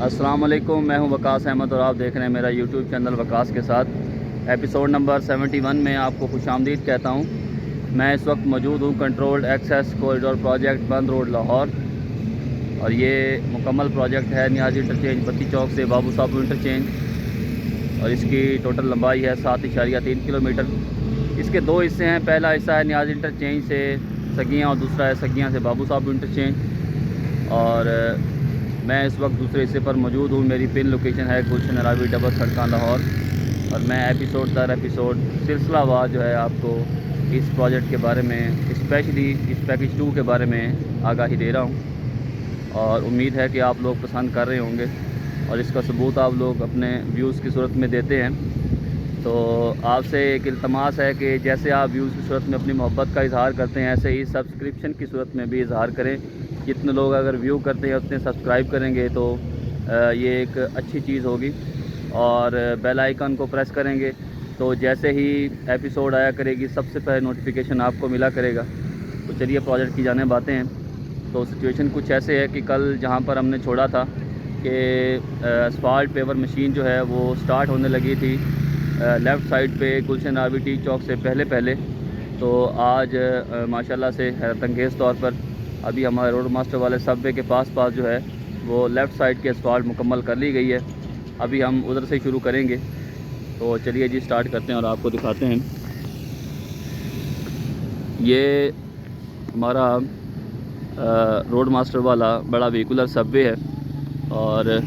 अस्सलाम वालेकुम, मैं हूं वकास अहमद और आप देख रहे हैं मेरा यूट्यूब चैनल वकास के साथ। एपिसोड नंबर 71 में आपको खुशामदीद कहता हूं। मैं इस वक्त मौजूद हूं कंट्रोल्ड एक्सेस कॉरिडोर प्रोजेक्ट बंद रोड लाहौर, और ये मुकम्मल प्रोजेक्ट है नियाज़ इंटरचेंज बत्ती चौक से बाबू साहब इंटरचेंज, और इसकी टोटल लंबाई है 7.3 किलोमीटर। इसके दो हिस्से हैं। पहला हिस्सा है नियाज़ इंटरचेंज से सगियाँ और दूसरा है सगियाँ से बाबू साहब इंटरचेंज। और मैं इस वक्त दूसरे हिस्से पर मौजूद हूँ। मेरी पिन लोकेशन है गुलशन रावी डबल सड़का लाहौर, और मैं एपिसोड दर एपिसोड सिलसिलावार जो है आपको इस प्रोजेक्ट के बारे में, स्पेशली इस पैकेज 2 के बारे में आगाही दे रहा हूँ। और उम्मीद है कि आप लोग पसंद कर रहे होंगे और इसका सबूत आप लोग अपने व्यूज़ की सूरत में देते हैं। तो आपसे एक इल्तमास है कि जैसे आप व्यूज़ की सूरत में अपनी मोहब्बत का इजहार करते हैं, ऐसे ही सब्सक्रिप्शन की सूरत में भी इजहार करें। जितने लोग अगर व्यू करते हैं उतने सब्सक्राइब करेंगे तो ये एक अच्छी चीज़ होगी। और बेल आइकन को प्रेस करेंगे तो जैसे ही एपिसोड आया करेगी सबसे पहले नोटिफिकेशन आपको मिला करेगा। तो चलिए प्रोजेक्ट की जाने बातें हैं। तो सिचुएशन कुछ ऐसे है कि कल जहाँ पर हमने छोड़ा था कि असफाल्ट पेवर मशीन जो है वो स्टार्ट होने लगी थी लेफ़्ट साइड पे गुलशन रावी टी चौक से पहले। तो आज माशाल्लाह से हैरत अंगेज़ तौर पर अभी हमारे रोड मास्टर वाले सबवे के पास जो है वो लेफ़्ट साइड की असफाल्ट मुकम्मल कर ली गई है। अभी हम उधर से शुरू करेंगे। तो चलिए जी स्टार्ट करते हैं और आपको दिखाते हैं। ये हमारा रोड मास्टर वाला बड़ा व्हीकुलर सबवे है, और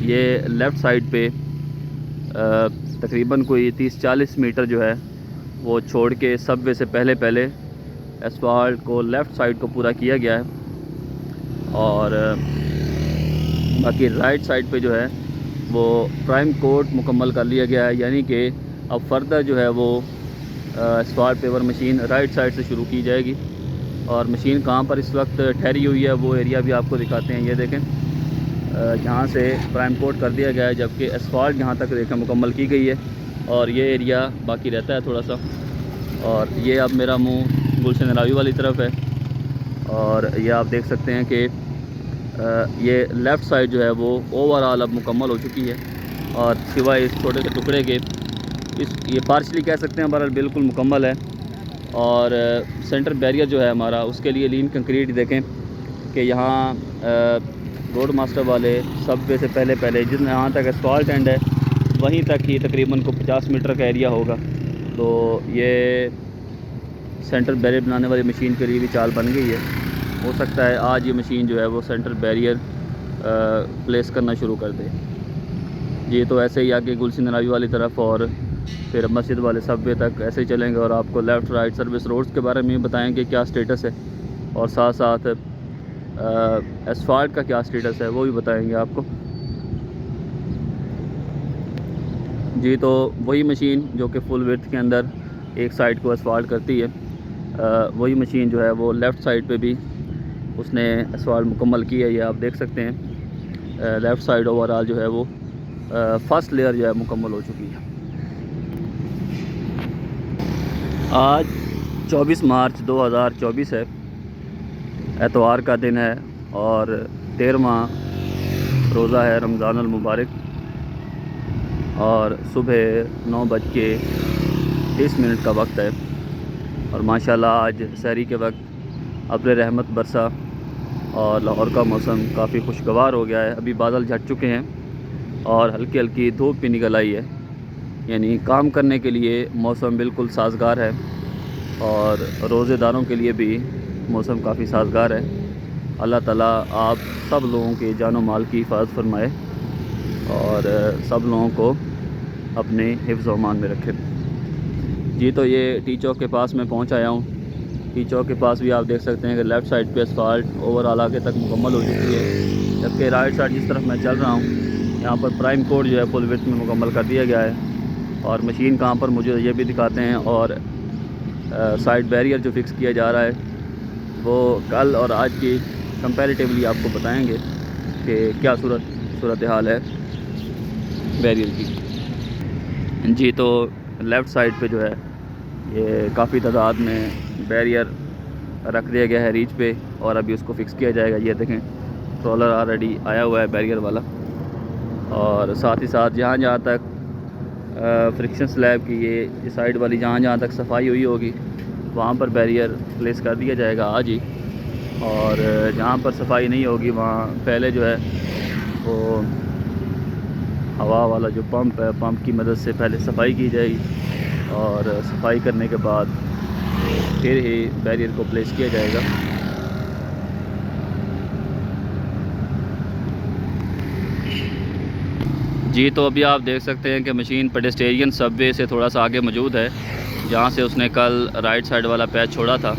ये लेफ़्ट साइड पे तकरीबन कोई 30-40 मीटर जो है वो छोड़ के सबवे से पहले एसफाल्ट को लेफ़्ट साइड को पूरा किया गया है। और बाकी राइट साइड पे जो है वो प्राइम कोट मुकम्मल कर लिया गया है, यानी कि अब फर्दर जो है वो asphalt paver machine right side से शुरू की जाएगी। और मशीन कहाँ पर इस वक्त ठहरी हुई है वो एरिया भी आपको दिखाते हैं। ये देखें, जहाँ से प्राइम कोट कर दिया गया है, जबकि एसफाल्ट यहाँ तक देखें मुकम्मल की गई है, और ये एरिया बाकी रहता है थोड़ा सा। और ये अब मेरा मुंह गुलशन रावी वाली तरफ है, और ये आप देख सकते हैं कि ये लेफ़्ट साइड जो है वो ओवरऑल अब मुकम्मल हो चुकी है। और सिवाय इस छोटे से टुकड़े के ये पार्शली कह सकते हैं, बहरहाल बिल्कुल मुकम्मल है। और सेंटर बैरियर जो है हमारा, उसके लिए लीन कंक्रीट देखें कि यहाँ रोड मास्टर वाले सबवे से पहले जितना यहाँ तक एस्फाल्ट एंड है वहीं तक ही तकरीबन को 50 मीटर का एरिया होगा। तो ये सेंटर बैरियर बनाने वाली मशीन के लिए भी चाल बन गई है। हो सकता है आज ये मशीन जो है वो सेंटर बैरियर प्लेस करना शुरू कर दे। ये तो ऐसे ही आगे गुलशन रावी वाली तरफ और फिर मस्जिद वाले सबवे तक ऐसे ही चलेंगे, और आपको लेफ़्ट राइट सर्विस रोड्स के बारे में बताएंगे क्या स्टेटस है, और साथ साथ एसफाल्ट का क्या स्टेटस है वो भी बताएंगे आपको जी। तो वही मशीन जो कि फुल विड्थ के अंदर एक साइड को एसफाल्ट करती है, वही मशीन जो है वो लेफ़्ट साइड पे भी उसने एसफाल्ट मुकम्मल की है। ये आप देख सकते हैं लेफ़्ट साइड ओवरऑल जो है वो फर्स्ट लेयर जो है मुकम्मल हो चुकी है। आज 24 मार्च 2024 है, एतवार का दिन है, और 13वां रोज़ा है रमज़ान अल मुबारक, और सुबह 9:30 का वक्त है। और माशाल्लाह आज सहरी के वक्त अब्र रहमत बरसा और लाहौर का मौसम काफ़ी खुशगवार हो गया है। अभी बादल झट चुके हैं और हल्की हल्की धूप भी निकल आई है, यानी काम करने के लिए मौसम बिल्कुल साजगार है, और रोज़ेदारों के लिए भी मौसम काफ़ी साजगार है। अल्लाह ताला आप सब लोगों के जान और माल की हिफाजत फरमाए और सब लोगों को अपने हिफ्ज़ व अमान में रखे जी। तो ये टी चौक के पास मैं पहुंच आया हूँ। टी चौक के पास भी आप देख सकते हैं कि लेफ़्ट साइड पे असफाल्ट ओवरऑल आगे तक मुकम्मल हो चुकी है, जबकि राइट साइड जिस तरफ मैं चल रहा हूँ यहाँ पर प्राइम कोड जो है फुल विड्थ में मुकम्मल कर दिया गया है। और मशीन कहाँ पर मुझे ये भी दिखाते हैं, और साइड बैरियर जो फिक्स किया जा रहा है वो कल और आज की कंपैरेटिवली आपको बताएंगे कि क्या सूरत हाल है बैरियर की जी। तो लेफ़्ट साइड पे जो है ये काफ़ी तादाद में बैरियर रख दिया गया है रीच पे, और अभी उसको फ़िक्स किया जाएगा। ये देखें ट्रॉलर ऑलरेडी आया हुआ है बैरियर वाला, और साथ ही साथ जहाँ जहाँ तक फ्रिक्शन स्लैब की ये साइड वाली जहाँ जहाँ तक सफाई हुई होगी वहाँ पर बैरियर प्लेस कर दिया जाएगा आज ही। और जहाँ पर सफाई नहीं होगी वहाँ पहले जो है वो हवा वाला जो पंप है, पंप की मदद से पहले सफाई की जाएगी और सफाई करने के बाद फिर ही बैरियर को प्लेस किया जाएगा। जी तो अभी आप देख सकते हैं कि मशीन पेडेस्टेरियन सबवे से थोड़ा सा आगे मौजूद है, जहाँ से उसने कल राइट साइड वाला पैच छोड़ा था।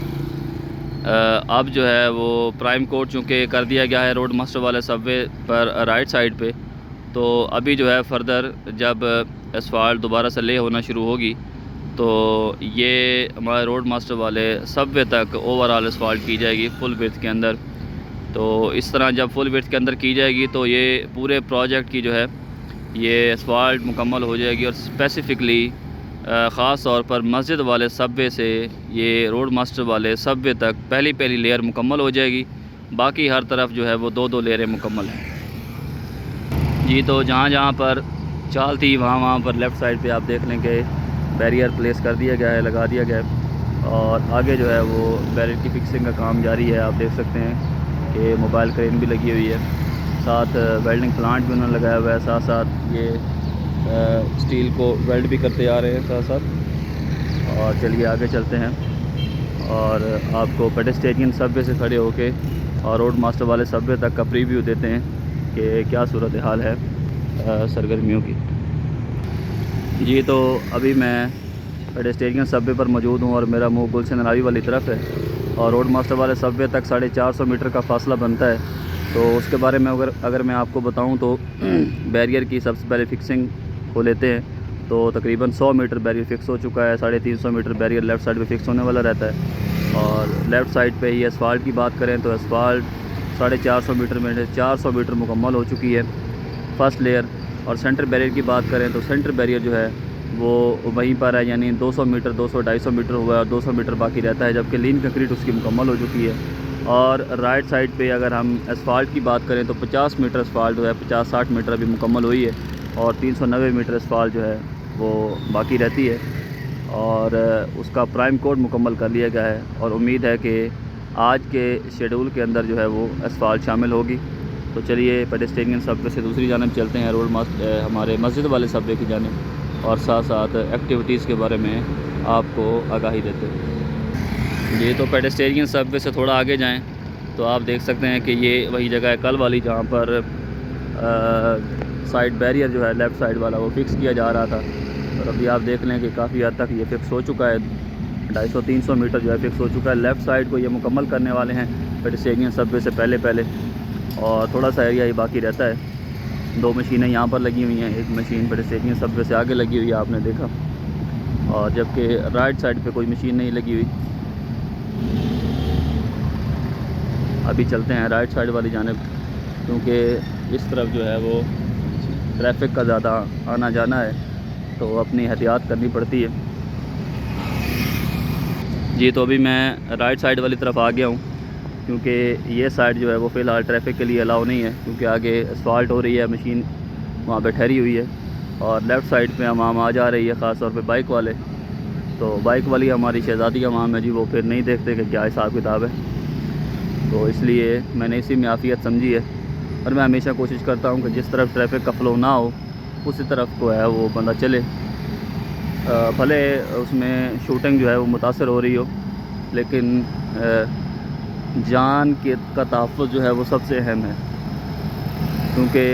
अब जो है वो प्राइम कोड चूँकि कर दिया गया है रोड मास्टर वाले सबवे पर राइट साइड पे, तो अभी जो है फर्दर जब एसफाल्ट दोबारा से ले होना शुरू होगी तो ये हमारे रोड मास्टर वाले सबवे तक ओवरऑल एसफाल्ट की जाएगी फुल विड्थ के अंदर। तो इस तरह जब फुल विड्थ के अंदर की जाएगी तो ये पूरे प्रोजेक्ट की जो है ये एसफाल्ट मुकम्मल हो जाएगी। और स्पेसिफ़िकली ख़ास तौर पर मस्जिद वाले सबवे से ये रोड मास्टर वाले सबवे तक पहली लेयर मुकम्मल हो जाएगी। बाकी हर तरफ जो है वो 2-2 लेयरें मुकम्मल हैं। जी तो जहाँ जहाँ पर चाल थी वहाँ पर लेफ़्ट साइड पे आप देख लें कि बैरियर प्लेस कर दिया गया है, लगा दिया गया है। और आगे जो है वो बैरियर की फिक्सिंग का काम जारी है। आप देख सकते हैं कि मोबाइल क्रेन भी लगी हुई है, साथ वेल्डिंग प्लांट भी उन्होंने लगाया हुआ है, साथ साथ ये स्टील को वेल्ड भी करते आ रहे हैं साथ साथ। और चलिए आगे चलते हैं और आपको पेडेस्टेरियन सबवे से खड़े होके और रोड मास्टर वाले सबवे तक का प्रीव्यू देते हैं कि क्या सूरत हाल है सरगर्मियों की। जी तो अभी मैं पेडेस्टेरियन सबवे पर मौजूद हूँ और मेरा मुँह गुलशन नावी वाली तरफ है और रोड मास्टर वाले सबवे तक 450 मीटर का फासला बनता है। तो उसके बारे में अगर मैं आपको बताऊं तो बैरियर की सबसे पहले फिक्सिंग को लेते हैं तो तकरीबन 100 मीटर बैरियर फ़िक्स हो चुका है। 350 मीटर बैरियर लेफ़्ट साइड पे फ़िक्स होने वाला रहता है। और लेफ़्ट साइड पे ही एसफाल्ट की बात करें तो एसफाल्ट 450 मीटर में 400 मीटर मुकम्मल हो चुकी है फर्स्ट लेयर। और सेंटर बैरियर की बात करें तो सेंटर बैरियर जो है वो वहीं पर है, यानी 200 मीटर 200-250 मीटर हुआ है और 200 मीटर बाकी रहता है, जबकि लीन कंक्रीट उसकी मुकम्मल हो चुकी है। और राइट साइड पे अगर हम एसफाल्ट की बात करें तो 50 मीटर एसफाल्ट जो है 50-60 मीटर अभी मुकम्मल हुई है और 390 मीटर एसफाल्ट जो है वो बाकी रहती है। और उसका प्राइम कोड मुकम्मल कर लिया गया है और उम्मीद है कि आज के शेड्यूल के अंदर जो है वो एसफाल्ट शामिल होगी। तो चलिए पेडेस्टेरियन सबवे से दूसरी जानब चलते हैं, रोड हमारे मस्जिद वाले सबवे की जानब, और साथ साथ एक्टिविटीज़ के बारे में आपको आगाही देते हैं। ये तो पेडेस्टेरियन सबवे से थोड़ा आगे जाएं तो आप देख सकते हैं कि ये वही जगह है कल वाली जहाँ पर साइड बैरियर जो है लेफ़्ट साइड वाला वो फ़िक्स किया जा रहा था। और अभी आप देख लें कि काफ़ी हद तक ये फ़िक्स हो चुका है, 250-300 मीटर जो है फ़िक्स हो चुका है। लेफ़्ट साइड को ये मुकम्मल करने वाले हैं पेडेस्टेरियन सबवे से पहले और थोड़ा सा एरिया ही बाकी रहता है। 2 मशीनें यहाँ पर लगी हुई हैं, एक मशीन पेडेस्टेरियन सबवे से आगे लगी हुई है आपने देखा, और जबकि राइट साइड पे कोई मशीन नहीं लगी हुई। अभी चलते हैं राइट साइड वाली जानिब, क्योंकि इस तरफ जो है वो ट्रैफिक का ज़्यादा आना जाना है तो अपनी एहतियात करनी पड़ती है। जी तो अभी मैं राइट साइड वाली तरफ आ गया हूँ, क्योंकि ये साइड जो है वो फ़िलहाल ट्रैफिक के लिए अलाउ नहीं है, क्योंकि आगे असफाल्ट हो रही है, मशीन वहाँ पे ठहरी हुई है। और लेफ़्ट साइड पे आवाम आ जा रही है, ख़ास तौर पे बाइक वाले। तो बाइक वाली हमारी शहज़ादी आवाम है जी, वो फिर नहीं देखते कि क्या हिसाब किताब है, तो इसलिए मैंने इसी में आफ़ियत समझी है। और मैं हमेशा कोशिश करता हूँ कि जिस तरफ ट्रैफिक का फ़्लो ना हो उसी तरफ को है वो बंदा चले, भले उसमें शूटिंग जो है वो मुतासर हो रही हो, लेकिन जान का तहफ़्फ़ुज़ जो है वो सबसे अहम है, क्योंकि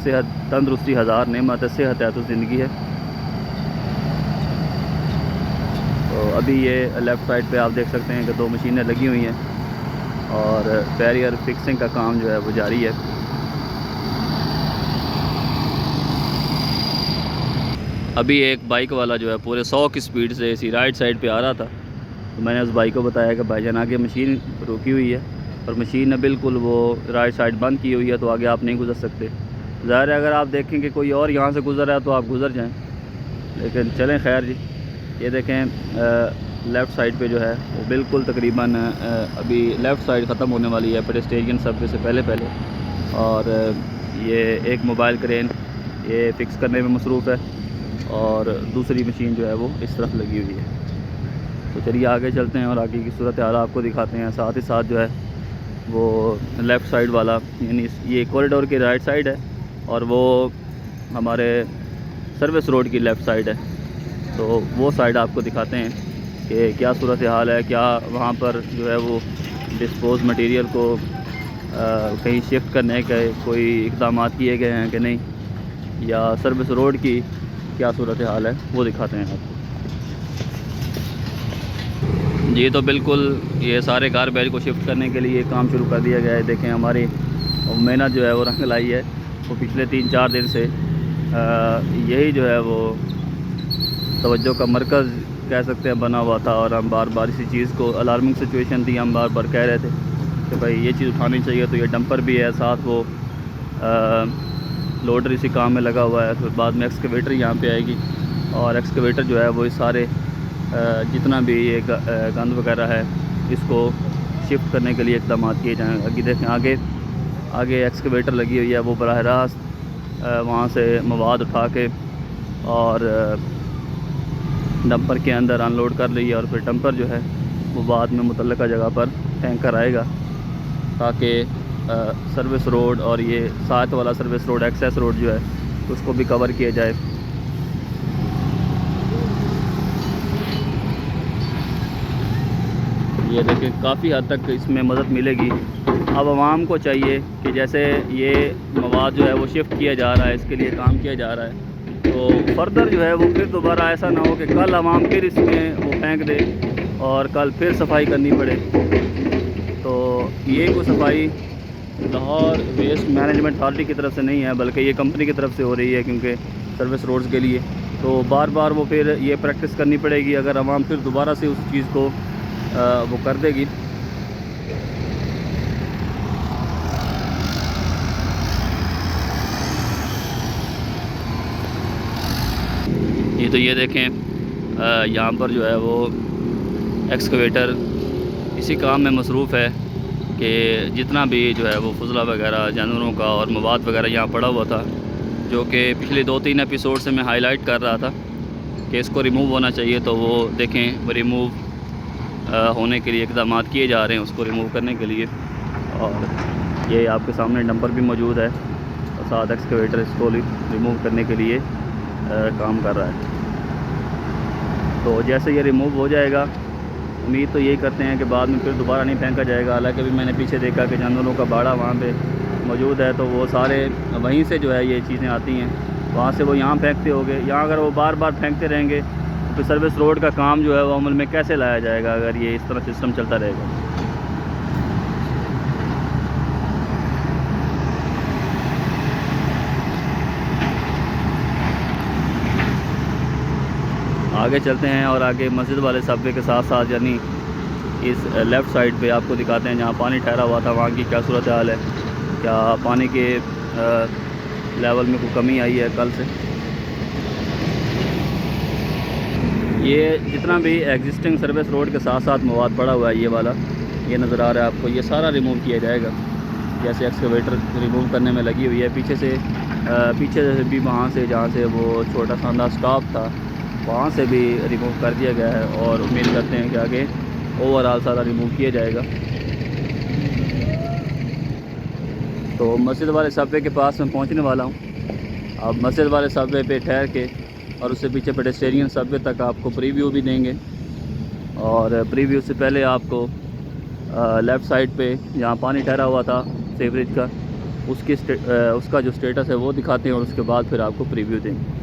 सेहत तंदरुस्ती हज़ार नेमत है, सेहत है तो ज़िंदगी है। तो अभी ये लेफ़्ट साइड पे आप देख सकते हैं कि 2 मशीनें लगी हुई हैं और बैरियर फिक्सिंग का काम जो है वो जारी है। अभी एक बाइक वाला जो है पूरे 100 की स्पीड से इसी राइट साइड पे आ रहा था, तो मैंने उस बाइक को बताया कि भाईजान आगे मशीन रुकी हुई है और मशीन ने बिल्कुल वो राइट साइड बंद की हुई है, तो आगे आप नहीं गुज़र सकते। ज़ाहिर है अगर आप देखें कि कोई और यहाँ से गुज़र रहा है तो आप गुज़र जाएं, लेकिन चलें खैर जी। ये देखें लेफ़्ट साइड पे जो है वो बिल्कुल तकरीबन अभी लेफ़्ट साइड ख़त्म होने वाली है पेडेस्टेरियन सबवे से पहले। और ये एक मोबाइल क्रेन ये फ़िक्स करने में मसरूफ़ है और दूसरी मशीन जो है वो इस तरफ लगी हुई है। तो चलिए आगे चलते हैं और आगे की सूरत हाल आपको दिखाते हैं। साथ ही साथ जो है वो लेफ़्ट साइड वाला, यानी ये कॉरिडोर की राइट साइड है और वो हमारे सर्विस रोड की लेफ़्ट साइड है। तो वो साइड आपको दिखाते हैं कि क्या सूरत हाल है, क्या वहाँ पर जो है वो डिस्पोज मटेरियल को कहीं शिफ्ट करने के कोई इक़दाम किए गए हैं कि नहीं, या सर्विस रोड की क्या सूरत हाल है वो दिखाते हैं आपको। जी तो बिल्कुल ये सारे गारबेज को शिफ्ट करने के लिए काम शुरू कर दिया गया है। देखें हमारी मेहनत जो है वो रंग लाई है। वो पिछले 3-4 दिन से यही जो है वो तवज्जो का मरकज़ कह सकते हैं बना हुआ था और हम बार बार इसी चीज़ को, अलार्मिंग सिचुएशन थी, हम बार बार कह रहे थे कि भाई ये चीज़ उठानी चाहिए। तो ये डंपर भी है, साथ वो लोडर इसी काम में लगा हुआ है। फिर बाद में एक्सकवेटर यहाँ पे आएगी और एक्सकवेटर जो है वो इस सारे जितना भी ये गंद वगैरह है इसको शिफ्ट करने के लिए इक़दाम किए जाएँ। आगे देखें, आगे एक्सकवेटर लगी हुई है, वो बराह रास्त वहाँ से मवाद उठा के और डंपर के अंदर अनलोड कर ली है और फिर डंपर जो है वो बाद में मुतल्लिका जगह पर टैंकर आएगा ताकि सर्विस रोड और ये साथ वाला सर्विस रोड, एक्सेस रोड जो है उसको भी कवर किया जाए। ये देखिए काफ़ी हद तक इसमें मदद मिलेगी। अब आवाम को चाहिए कि जैसे ये मवाद जो है वो शिफ्ट किया जा रहा है, इसके लिए काम किया जा रहा है, तो फर्दर जो है वो फिर दोबारा ऐसा ना हो कि कल आवाम फिर इसमें वो फेंक दे और कल फिर सफाई करनी पड़े। तो ये कोई सफाई लाहौर वेस्ट मैनेजमेंट अथॉरिटी की तरफ से नहीं है, बल्कि ये कंपनी की तरफ से हो रही है, क्योंकि सर्विस रोड्स के लिए तो बार बार वो फिर ये प्रैक्टिस करनी पड़ेगी। अगर आवाम फिर दोबारा से उस चीज़ को वो कर देगी तो ये देखें यहाँ पर जो है वो एक्सकवेटर इसी काम में मसरूफ़ है कि जितना भी जो है वो फुजला वगैरह जानवरों का और मवाद वगैरह यहाँ पड़ा हुआ था, जो कि पिछले 2-3 एपिसोड से मैं हाईलाइट कर रहा था कि इसको रिमूव होना चाहिए। तो वो देखें वो रिमूव होने के लिए इक़दाम किए जा रहे हैं उसको रिमूव करने के लिए। और ये आपके सामने डंपर भी मौजूद है और साथ एक्सकवेटर इसको रिमूव करने के लिए काम कर रहा है। तो जैसे ये रिमूव हो जाएगा, उम्मीद तो यही करते हैं कि बाद में फिर दोबारा नहीं फेंका जाएगा। हालांकि अभी मैंने पीछे देखा कि जानवरों का बाड़ा वहाँ पे मौजूद है, तो वो सारे वहीं से जो है ये चीज़ें आती हैं, वहाँ से वो यहाँ फेंकते होंगे। यहाँ अगर वो बार बार फेंकते रहेंगे तो फिर सर्विस रोड का काम जो है वो अमल में कैसे लाया जाएगा अगर ये इस तरह सिस्टम चलता रहेगा। आगे चलते हैं और आगे मस्जिद वाले सबवे के साथ साथ यानी इस लेफ़्ट साइड पे आपको दिखाते हैं जहाँ पानी ठहरा हुआ था, वहाँ की क्या सूरत हाल है, क्या पानी के लेवल में कोई कमी आई है कल से। ये जितना भी एग्जिस्टिंग सर्विस रोड के साथ साथ मवाद पड़ा हुआ है, ये वाला ये नज़र आ रहा है आपको, ये सारा रिमूव किया जाएगा। जैसे एक्सकवेटर रिमूव करने में लगी हुई है, पीछे से भी वहाँ से जहाँ से वो छोटा सा स्टॉप था वहाँ से भी रिमूव कर दिया गया है और उम्मीद करते हैं कि आगे ओवरऑल सारा रिमूव किया जाएगा। तो मस्जिद वाले सबवे के पास मैं पहुँचने वाला हूँ। अब मस्जिद वाले सबवे पे ठहर के और उससे पीछे पेडेस्टेरियन सबवे तक आपको प्रीव्यू भी देंगे। और प्रीव्यू से पहले आपको लेफ़्ट साइड पे जहाँ पानी ठहरा हुआ था सीवरेज का, उसका जो स्टेटस है वो दिखाते हैं और उसके बाद फिर आपको प्रीव्यू देंगे।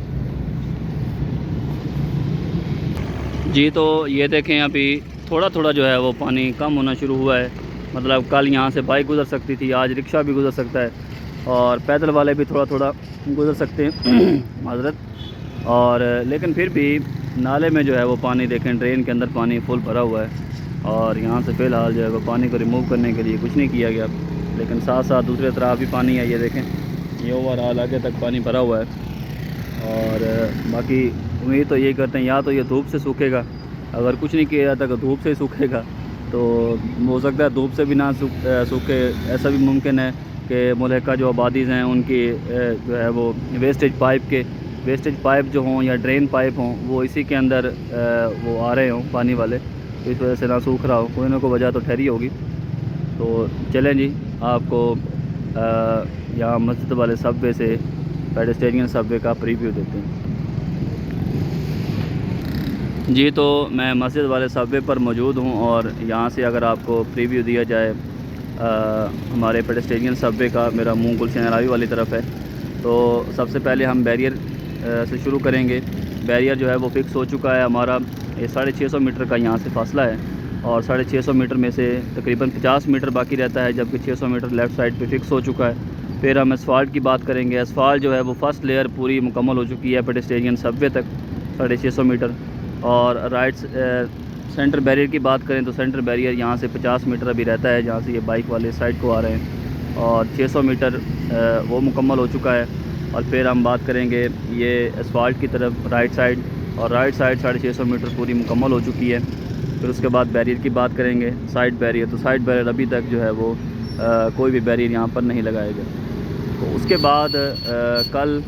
जी तो ये देखें अभी थोड़ा थोड़ा जो है वो पानी कम होना शुरू हुआ है। मतलब कल यहाँ से बाइक गुज़र सकती थी, आज रिक्शा भी गुज़र सकता है और पैदल वाले भी थोड़ा थोड़ा गुज़र सकते हैं माज़रत। और लेकिन फिर भी नाले में जो है वो पानी देखें, ड्रेन के अंदर पानी फुल भरा हुआ है और यहाँ से फ़िलहाल जो है वो पानी को रिमूव करने के लिए कुछ नहीं किया गया। लेकिन साथ साथ दूसरे तरफ भी पानी है, ये देखें ये ओवरऑल आगे तक पानी भरा हुआ है। और बाकी उम्मीद तो यही करते हैं या तो ये धूप से सूखेगा, अगर कुछ नहीं किया जाता तो धूप से ही सूखेगा। तो हो सकता है धूप से भी ना सूखे, ऐसा भी मुमकिन है कि मुल्का जो आबादीज़ हैं उनकी जो है वो वेस्टेज पाइप जो हों या ड्रेन पाइप हों वो इसी के अंदर वो आ रहे हों पानी वाले, तो इस वजह से ना सूख रहा हो, कोई ना कोई वजह तो ठहरी होगी। तो चलें जी, आपको यहाँ मस्जिद वाले सबवे से पेडेस्टेरियन सबवे का प्रीव्यू देते हैं। जी तो मैं मस्जिद वाले सबवे पर मौजूद हूँ और यहाँ से अगर आपको प्रीव्यू दिया जाए हमारे पेडेस्टेरियन सबवे का, मेरा मुंह गुलशन अरावी वाली तरफ है। तो सबसे पहले हम बैरियर से शुरू करेंगे। बैरियर जो है वो फ़िक्स हो चुका है हमारा, ये 650 मीटर का यहाँ से फासला है और 650 मीटर में से तकरीबन 50 मीटर बाकी रहता है, जबकि 600 मीटर लेफ़्ट साइड पे फ़िक्स हो चुका है। फिर हम असफाल्ट की बात करेंगे। असफाल्ट जो है वो फ़र्स्ट लेयर पूरी मुकम्मल हो चुकी है पेडेस्टेरियन सबवे तक 650 मीटर। और राइट सेंटर बैरियर की बात करें तो सेंटर बैरियर यहाँ से 50 मीटर अभी रहता है, जहाँ से ये बाइक वाले साइड को आ रहे हैं, और 600 मीटर वो मुकम्मल हो चुका है। और फिर हम बात करेंगे ये असफाल्ट की तरफ राइट साइड, और राइट साइड 650 मीटर पूरी मुकम्मल हो चुकी है। फिर उसके बाद बैरियर की बात करेंगे, साइड बैरियर। तो साइड बैरियर अभी तक जो है वो कोई भी बैरियर यहाँ पर नहीं लगाया गया। तो उसके बाद कल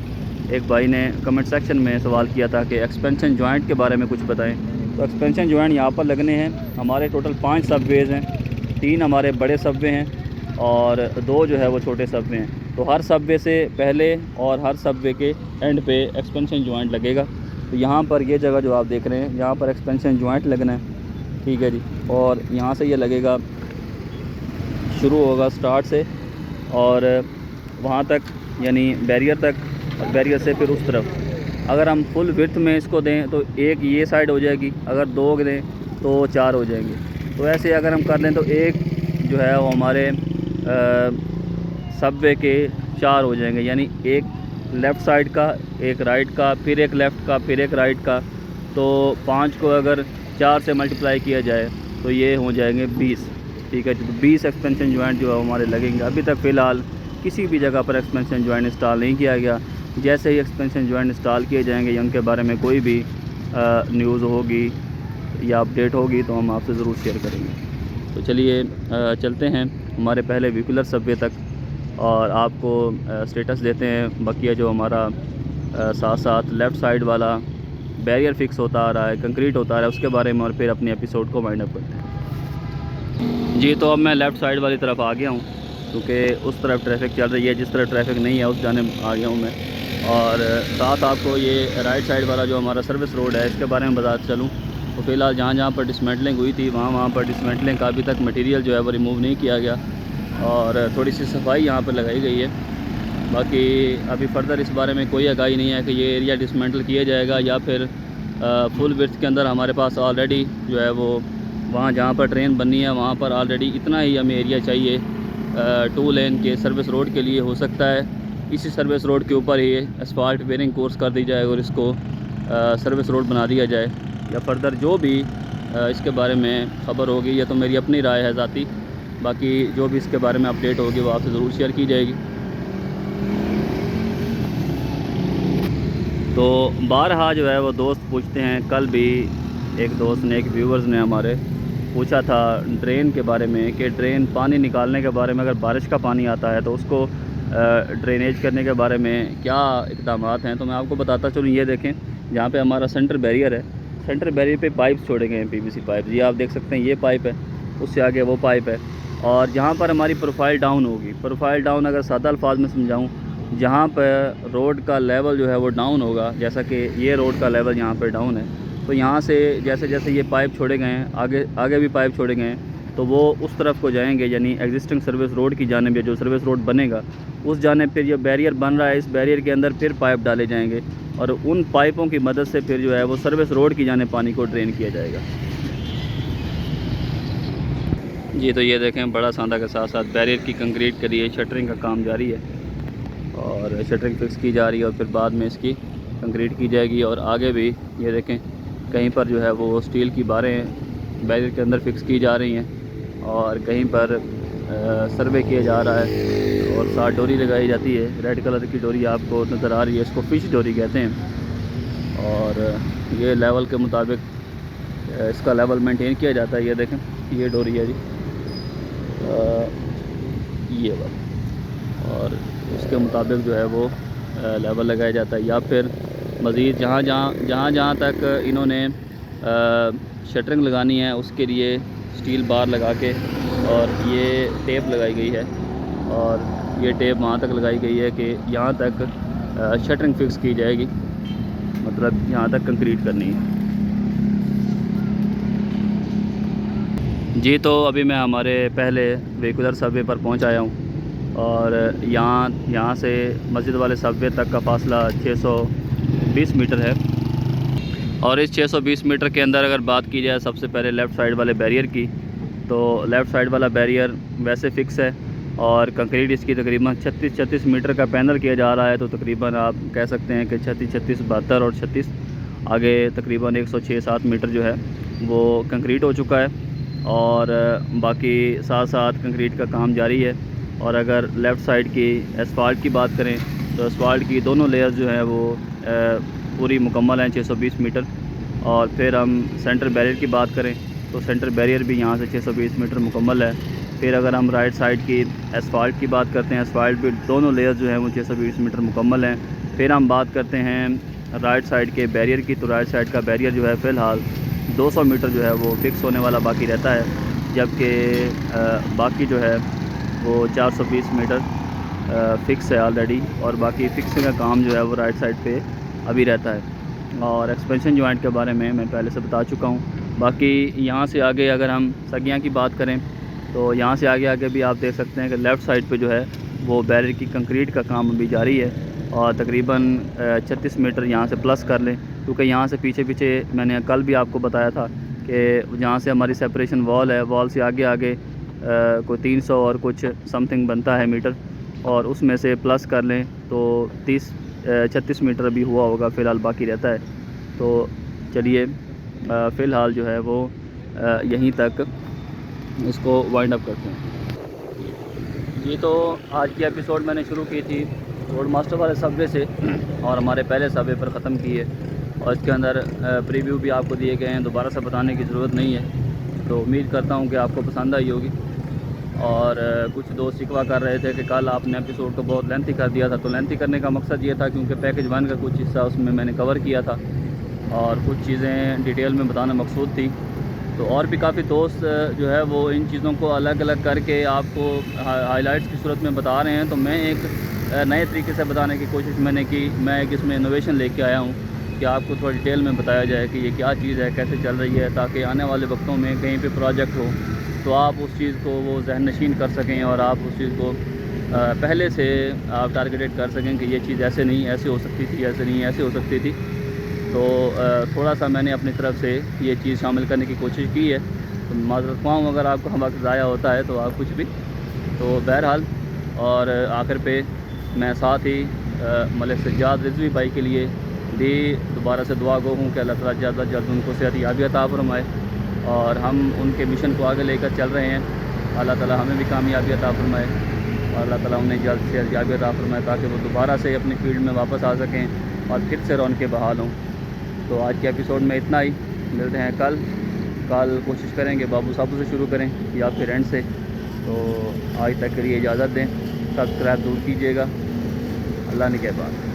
एक भाई ने कमेंट सेक्शन में सवाल किया था कि एक्सपेंशन जॉइंट के बारे में कुछ बताएं। तो एक्सपेंशन जॉइंट यहाँ पर लगने हैं। हमारे टोटल 5 सबवेज़ हैं, 3 हमारे बड़े सबवे हैं और 2 जो है वो छोटे सबवे हैं। तो हर सबवे से पहले और हर सबवे के एंड पे एक्सपेंशन जॉइंट लगेगा। तो यहाँ पर ये जगह जो आप देख रहे हैं, यहाँ पर एक्सपेंशन जॉइंट लगना है, ठीक है जी। और यहाँ से ये लगेगा, शुरू होगा स्टार्ट से और वहाँ तक यानी बैरियर तक, और बैरियर से फिर उस तरफ। अगर हम फुल विड्थ में इसको दें तो एक ये साइड हो जाएगी, अगर 2 दें तो 4 हो जाएंगे। तो ऐसे अगर हम कर लें तो एक जो है वो हमारे सबवे के 4 हो जाएंगे, यानी एक लेफ़्ट साइड का, एक राइट का, फिर एक लेफ़्ट का, फिर एक राइट का। तो 5 को अगर 4 से मल्टीप्लाई किया जाए तो ये हो जाएंगे 20, ठीक है। तो 20 एक्सपेंशन जॉइंट जो है हमारे लगेंगे। अभी तक फ़िलहाल किसी भी जगह पर एक्सपेंशन जॉइंट इंस्टॉल नहीं किया गया। जैसे ही एक्सपेंशन जॉइंट इंस्टॉल किए जाएंगे या उनके बारे में कोई भी न्यूज़ होगी या अपडेट होगी तो हम आपसे ज़रूर शेयर करेंगे। तो चलिए चलते हैं हमारे पहले व्हीकुलर सबवे तक और आपको स्टेटस देते हैं। बकिया जो हमारा साथ साथ लेफ़्ट साइड वाला बैरियर फ़िक्स होता आ रहा है, कंक्रीट होता आ रहा है, उसके बारे में, और फिर अपने एपिसोड को वाइंड अप करते हैं। जी तो अब मैं लेफ़्ट साइड वाली तरफ आ गया हूँ, क्योंकि उस तरफ ट्रैफिक चल रही है, जिस तरफ ट्रैफिक नहीं है उस जाने आ गया हूँ मैं। और साथ आपको ये राइट साइड वाला जो हमारा सर्विस रोड है इसके बारे में बताते चलूँ। तो फ़िलहाल जहाँ पर डिसमेंटलिंग हुई थी वहाँ पर डिसमेंटलिंग का अभी तक मटेरियल जो है वो रिमूव नहीं किया गया और थोड़ी सी सफाई यहाँ पर लगाई गई है। बाकी अभी फ़र्दर इस बारे में कोई आगाही नहीं है कि ये एरिया डिसमेंटल किया जाएगा या फिर फुल विड्थ के अंदर हमारे पास ऑलरेडी जो है वो वहाँ जहाँ पर ट्रेन बननी है वहाँ पर ऑलरेडी इतना ही हमें एरिया चाहिए 2 लेन के सर्विस रोड के लिए। हो सकता है इसी सर्विस रोड के ऊपर ही एसफाल्ट वेयरिंग कोर्स कर दी जाए और इसको सर्विस रोड बना दिया जाए, या फर्दर जो भी इसके बारे में ख़बर होगी, या तो मेरी अपनी राय है ज़ाती, बाकी जो भी इसके बारे में अपडेट होगी वो आपसे ज़रूर शेयर की जाएगी। तो बारहा जो है वो दोस्त पूछते हैं, कल भी एक दोस्त ने, एक व्यूवर्स ने हमारे पूछा था ड्रेन के बारे में कि ड्रेन पानी निकालने के बारे में, अगर बारिश का पानी आता है तो उसको ड्रेनेज करने के बारे में क्या इक़दाम हैं। तो मैं आपको बताता चलूँ, ये देखें जहाँ पे हमारा सेंटर बैरियर है, सेंटर बैरियर पे पाइप छोड़े गए हैं, पीवीसी पाइप। ये आप देख सकते हैं, ये पाइप है, उससे आगे वो पाइप है। और जहाँ पर हमारी प्रोफाइल डाउन होगी, प्रोफाइल डाउन अगर सादा अल्फाज में समझाऊँ, जहाँ पर रोड का लेवल जो है वो डाउन होगा, जैसा कि ये रोड का लेवल यहाँ पर डाउन है, तो यहाँ से जैसे जैसे ये पाइप छोड़े गए हैं, आगे भी पाइप छोड़े गए हैं, तो वो उस तरफ को जाएंगे, यानी एग्जिस्टिंग सर्विस रोड की जानिब, जो सर्विस रोड बनेगा उस जानिब फिर जो बैरियर बन रहा है, इस बैरियर के अंदर फिर पाइप डाले जाएंगे और उन पाइपों की मदद से फिर जो है वो सर्विस रोड की जानिब पानी को ड्रेन किया जाएगा। जी तो ये देखें, बड़ा सांदा के साथ साथ बैरियर की कंक्रीट के लिए शटरिंग का काम जारी है और शटरिंग फिक्स की जा रही है और फिर बाद में इसकी कंक्रीट की जाएगी। और आगे भी ये देखें, कहीं पर जो है वो स्टील की बारें बैरियर के अंदर फिक्स की जा रही हैं और कहीं पर सर्वे किया जा रहा है और साथ डोरी लगाई जाती है। रेड कलर की डोरी आपको नज़र आ रही है, इसको फिश डोरी कहते हैं। और ये लेवल के मुताबिक इसका लेवल मेंटेन किया जाता है। ये देखें, ये डोरी है जी, ये वाली। और उसके मुताबिक जो है वो लेवल लगाया जाता है। या फिर मज़ीद जहाँ तक इन्होंने शटरिंग लगानी है उसके लिए स्टील बार लगा के और ये टेप लगाई गई है, और ये टेप वहाँ तक लगाई गई है कि यहाँ तक शटरिंग फिक्स की जाएगी, मतलब यहाँ तक कंक्रीट करनी है। जी, तो अभी मैं हमारे पहले वेहिकुलर सबवे पर पहुँच आया हूँ, और यहाँ से मस्जिद वाले सबवे तक का फासला 620 मीटर है। और इस 620 मीटर के अंदर अगर बात की जाए सबसे पहले लेफ़्ट साइड वाले बैरियर की, तो लेफ़्ट साइड वाला बैरियर वैसे फ़िक्स है और कंक्रीट इसकी तकरीबन 36 मीटर का पैनल किया जा रहा है। तो तकरीबन आप कह सकते हैं कि 36, 72 और 36 आगे तकरीबन 106-107 मीटर जो है वो कंक्रीट हो चुका है, और बाकी साथ साथ कंक्रीट का काम जारी है। और अगर लेफ़्ट साइड की एसफाल्ट की बात करें तो एसफाल्ट की दोनों लेयर्स जो हैं वो पूरी मुकम्मल हैं 620 मीटर। और फिर हम सेंटर बैरियर की बात करें तो सेंटर बैरियर भी यहाँ से 620 मीटर मुकम्मल है। फिर अगर हम राइट साइड की एसफाल्ट की बात करते हैं, एसफाल्ट भी दोनों लेयर्स जो हैं वो 620 मीटर मुकम्मल हैं। फिर हम बात करते हैं राइट साइड के बैरियर की, तो राइट साइड का बैरियर जो है फ़िलहाल 200 मीटर जो है वो फ़िक्स होने वाला बाकी रहता है, जबकि बाकी जो है वो 420 मीटर फ़िक्स है ऑलरेडी, और बाकी फिक्सिंग का काम जो है वो राइट साइड पे अभी रहता है। और एक्सपेंशन जॉइंट के बारे में मैं पहले से बता चुका हूँ। बाकी यहाँ से आगे अगर हम सगियाँ की बात करें तो यहाँ से आगे भी आप देख सकते हैं कि लेफ़्ट साइड पे जो है वो बैरियर की कंक्रीट का काम अभी जारी है, और तकरीबन 36 मीटर यहाँ से प्लस कर लें, क्योंकि यहाँ से पीछे मैंने कल भी आपको बताया था कि जहाँ से हमारी सेपरेशन वॉल है, वॉल से आगे कोई 300 और कुछ समथिंग बनता है मीटर, और उसमें से प्लस कर लें तो 36 मीटर अभी हुआ होगा, फ़िलहाल बाकी रहता है। तो चलिए फ़िलहाल जो है वो यहीं तक इसको वाइंड अप करते हैं। जी, तो आज की एपिसोड मैंने शुरू की थी रोड मास्टर वाले सबवे से, और हमारे पहले सबवे पर ख़त्म की है, और इसके अंदर प्रीव्यू भी आपको दिए गए हैं, दोबारा से बताने की ज़रूरत नहीं है। तो उम्मीद करता हूँ कि आपको पसंद आई होगी। और कुछ दोस्त शिकवा कर रहे थे कि कल आपने एपिसोड को बहुत लेंथी कर दिया था, तो लेंथी करने का मकसद ये था क्योंकि पैकेज 1 का कुछ हिस्सा उसमें मैंने कवर किया था और कुछ चीज़ें डिटेल में बताना मकसूद थी। तो और भी काफ़ी दोस्त जो है वो इन चीज़ों को अलग अलग करके आपको हाइलाइट्स की सूरत में बता रहे हैं। तो मैं एक नए तरीके से बताने की कोशिश मैंने की। मैं एक इसमें इनोवेशन लेके आया हूँ कि आपको थोड़ा डिटेल में बताया जाए कि ये क्या चीज़ है, कैसे चल रही है, ताकि आने वाले वक्तों में कहीं पे प्रोजेक्ट हो तो आप उस चीज़ को वो जहन नशीन कर सकें, और आप उस चीज़ को पहले से आप टारगेटेड कर सकें कि ये चीज़ ऐसे नहीं, ऐसे हो सकती थी, ऐसे नहीं, ऐसे हो सकती थी। तो थोड़ा सा मैंने अपनी तरफ से ये चीज़ शामिल करने की कोशिश की है। तो माज़रत ख्वाह अगर आपको वक्त ज़ाया होता है तो आप कुछ भी, तो बहरहाल। और आखिर पे मैं साथ ही मलिक सज्जाद रिजवी भाई के लिए भी दोबारा से दुआ गो हूँ कि अल्लाह ताला ज़्यादा जल्द उनको सेहत याबियत अता फरमाए, और हम उनके मिशन को आगे लेकर चल रहे हैं। अल्लाह ताला हमें भी कामयाबी अता फरमाए, और अल्लाह ताला उन्हें जल्द से जल्द याबियत अता फरमाए ताकि वो दोबारा से अपनी फील्ड में वापस आ सकें और फिर से रौनकें बहाल हों। तो आज के एपिसोड में इतना ही, मिलते हैं कल कोशिश करेंगे बाबू साहब से शुरू करें या फिर एंड से। तो आज तक के लिए इजाज़त दें, सब्सक्राइब ज़रूर कीजिएगा। अल्लाह ने के बाद।